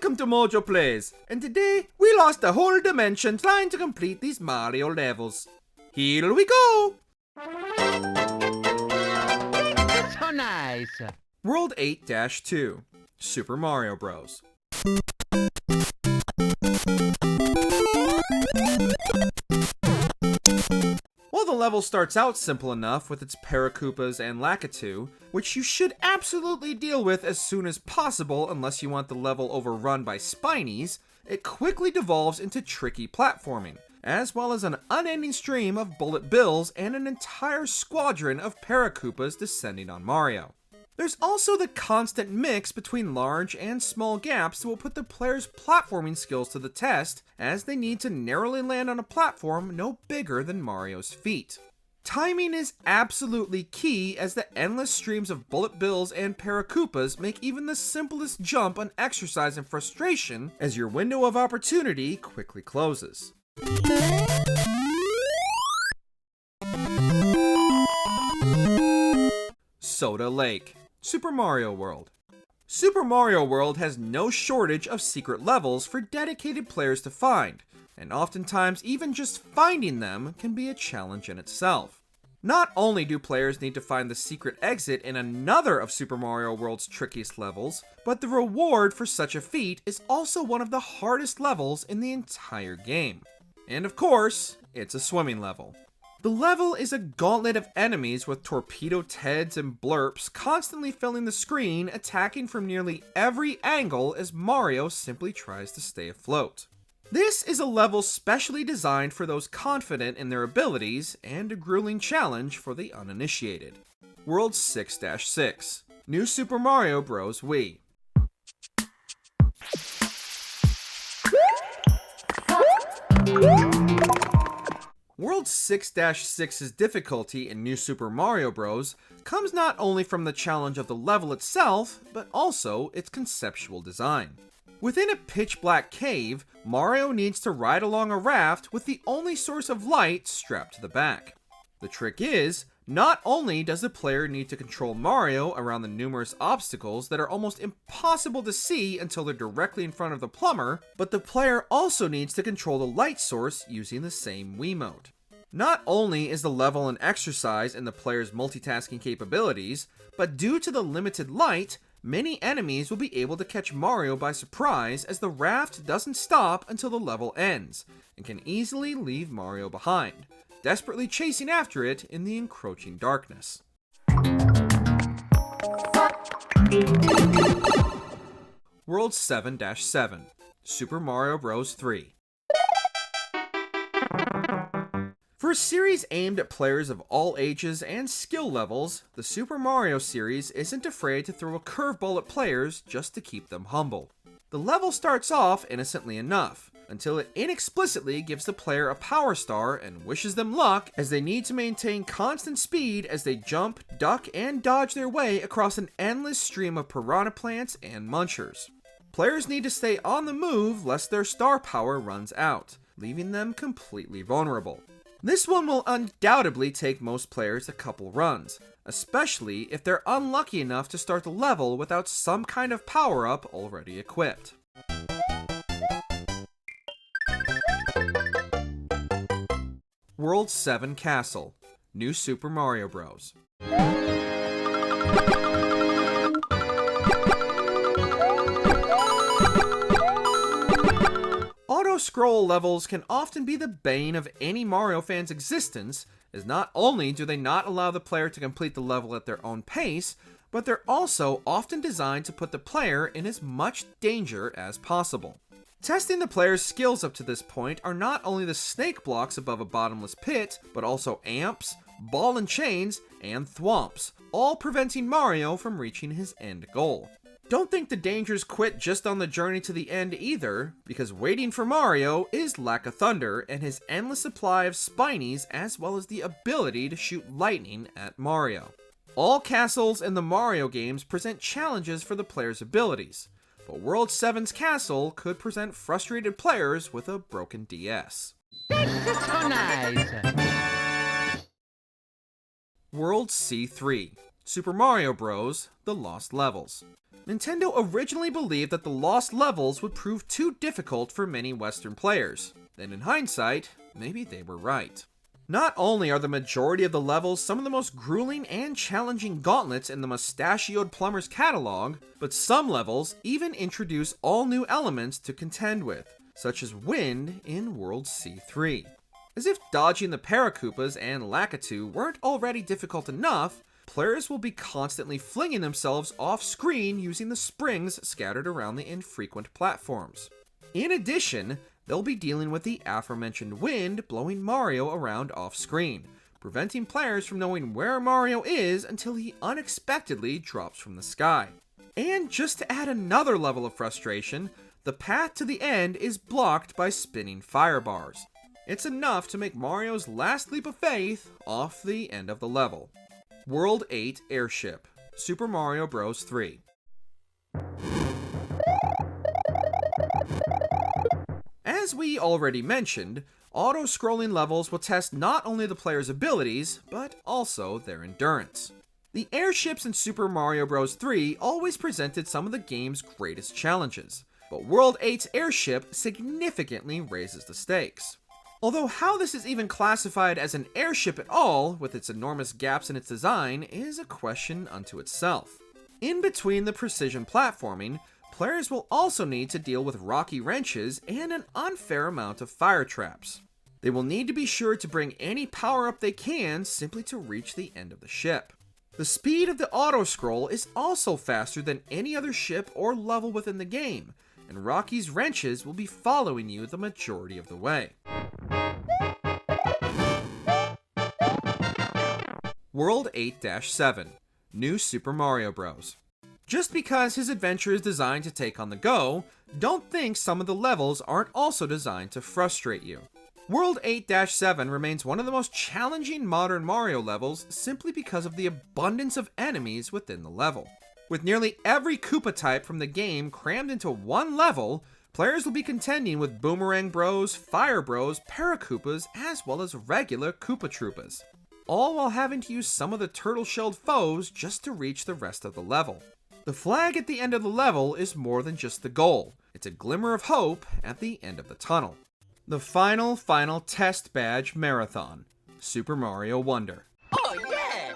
Welcome to MojoPlays, and today we lost a whole dimension trying to complete these Mario levels. Here we go! That's so nice! World 8-2, Super Mario Bros. While the level starts out simple enough with its Paracoopas and Lakitu, which you should absolutely deal with as soon as possible unless you want the level overrun by Spinies, it quickly devolves into tricky platforming, as well as an unending stream of bullet bills and an entire squadron of Paracoopas descending on Mario. There's also the constant mix between large and small gaps that will put the player's platforming skills to the test, as they need to narrowly land on a platform no bigger than Mario's feet. Timing is absolutely key, as the endless streams of bullet bills and Paracoopas make even the simplest jump an exercise in frustration, as your window of opportunity quickly closes. Soda Lake, Super Mario World. Super Mario World has no shortage of secret levels for dedicated players to find, and oftentimes even just finding them can be a challenge in itself. Not only do players need to find the secret exit in another of Super Mario World's trickiest levels, but the reward for such a feat is also one of the hardest levels in the entire game. And of course, it's a swimming level. The level is a gauntlet of enemies with torpedo Teds and Blurps constantly filling the screen, attacking from nearly every angle as Mario simply tries to stay afloat. This is a level specially designed for those confident in their abilities, and a grueling challenge for the uninitiated. World 6-6, New Super Mario Bros. Wii. World 6-6's difficulty in New Super Mario Bros. Comes not only from the challenge of the level itself, but also its conceptual design. Within a pitch-black cave, Mario needs to ride along a raft with the only source of light strapped to the back. The trick is, not only does the player need to control Mario around the numerous obstacles that are almost impossible to see until they're directly in front of the plumber, but the player also needs to control the light source using the same Wiimote. Not only is the level an exercise in the player's multitasking capabilities, but due to the limited light, many enemies will be able to catch Mario by surprise, as the raft doesn't stop until the level ends, and can easily leave Mario behind, desperately chasing after it in the encroaching darkness. World 7-7, Super Mario Bros. 3. For a series aimed at players of all ages and skill levels, the Super Mario series isn't afraid to throw a curveball at players just to keep them humble. The level starts off innocently enough, until it inexplicitly gives the player a power star and wishes them luck, as they need to maintain constant speed as they jump, duck, and dodge their way across an endless stream of piranha plants and munchers. Players need to stay on the move lest their star power runs out, leaving them completely vulnerable. This one will undoubtedly take most players a couple runs, especially if they're unlucky enough to start the level without some kind of power-up already equipped. World 7 Castle, New Super Mario Bros. Auto-scroll levels can often be the bane of any Mario fan's existence, as not only do they not allow the player to complete the level at their own pace, but they're also often designed to put the player in as much danger as possible. Testing the player's skills up to this point are not only the snake blocks above a bottomless pit, but also amps, ball and chains, and thwomps, all preventing Mario from reaching his end goal. Don't think the dangers quit just on the journey to the end either, because waiting for Mario is Lack of Thunder and his endless supply of Spinies, as well as the ability to shoot lightning at Mario. All castles in the Mario games present challenges for the player's abilities, but World 7's castle could present frustrated players with a broken DS. That's so nice! World C3, Super Mario Bros. The Lost Levels. Nintendo originally believed that the Lost Levels would prove too difficult for many Western players, and in hindsight, maybe they were right. Not only are the majority of the levels some of the most grueling and challenging gauntlets in the mustachioed plumber's catalog, but some levels even introduce all new elements to contend with, such as wind in World C3. As if dodging the Paracoopas and Lakitu weren't already difficult enough, players will be constantly flinging themselves off screen using the springs scattered around the infrequent platforms. In addition, they'll be dealing with the aforementioned wind blowing Mario around off screen, preventing players from knowing where Mario is until he unexpectedly drops from the sky. And just to add another level of frustration, the path to the end is blocked by spinning fire bars. It's enough to make Mario's last leap of faith off the end of the level. World 8 Airship, Super Mario Bros. 3. As we already mentioned, auto-scrolling levels will test not only the player's abilities, but also their endurance. The airships in Super Mario Bros. 3 always presented some of the game's greatest challenges, but World 8's airship significantly raises the stakes. Although how this is even classified as an airship at all, with its enormous gaps in its design, is a question unto itself. In between the precision platforming, players will also need to deal with rocky wrenches and an unfair amount of fire traps. They will need to be sure to bring any power up they can simply to reach the end of the ship. The speed of the auto-scroll is also faster than any other ship or level within the game, and Rocky's wrenches will be following you the majority of the way. World 8-7, New Super Mario Bros. Just because his adventure is designed to take on the go, don't think some of the levels aren't also designed to frustrate you. World 8-7 remains one of the most challenging modern Mario levels simply because of the abundance of enemies within the level. With nearly every Koopa type from the game crammed into one level, players will be contending with Boomerang Bros, Fire Bros, Paracoopas, as well as regular Koopa Troopas, all while having to use some of the turtle-shelled foes just to reach the rest of the level. The flag at the end of the level is more than just the goal, it's a glimmer of hope at the end of the tunnel. The final test badge marathon, Super Mario Wonder. Oh, yeah!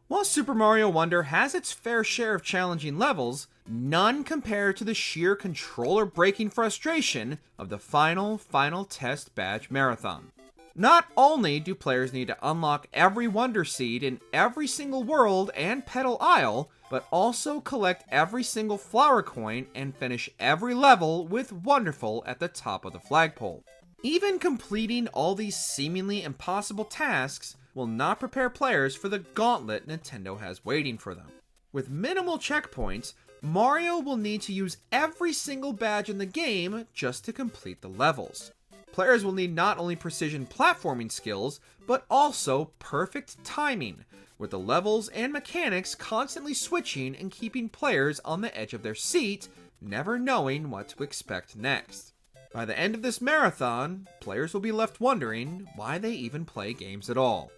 While Super Mario Wonder has its fair share of challenging levels, none compare to the sheer controller-breaking frustration of the final test badge marathon. Not only do players need to unlock every Wonder Seed in every single world and Petal Isle, but also collect every single flower coin and finish every level with Wonderful at the top of the flagpole. Even completing all these seemingly impossible tasks will not prepare players for the gauntlet Nintendo has waiting for them. With minimal checkpoints, Mario will need to use every single badge in the game just to complete the levels. Players will need not only precision platforming skills, but also perfect timing, with the levels and mechanics constantly switching and keeping players on the edge of their seat, never knowing what to expect next. By the end of this marathon, players will be left wondering why they even play games at all.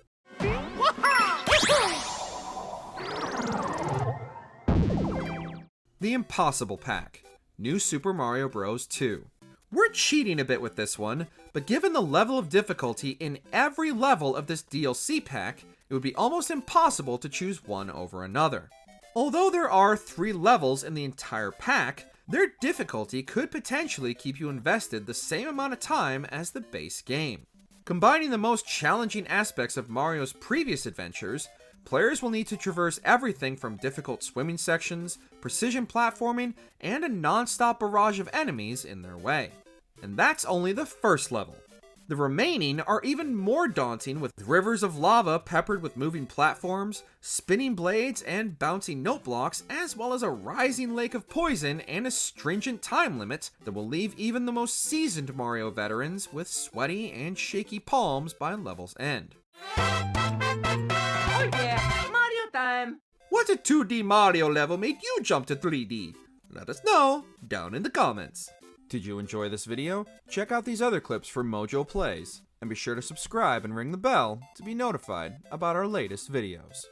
The Impossible Pack, New Super Mario Bros. 2. We're cheating a bit with this one, but given the level of difficulty in every level of this DLC pack, it would be almost impossible to choose one over another. Although there are 3 levels in the entire pack, their difficulty could potentially keep you invested the same amount of time as the base game. Combining the most challenging aspects of Mario's previous adventures, players will need to traverse everything from difficult swimming sections, precision platforming, and a non-stop barrage of enemies in their way. And that's only the first level. The remaining are even more daunting, with rivers of lava peppered with moving platforms, spinning blades, and bouncing note blocks, as well as a rising lake of poison and a stringent time limit that will leave even the most seasoned Mario veterans with sweaty and shaky palms by level's end. Oh, yeah! Mario time! What a 2D Mario level made you jump to 3D? Let us know down in the comments. Did you enjoy this video? Check out these other clips from MojoPlays, and be sure to subscribe and ring the bell to be notified about our latest videos.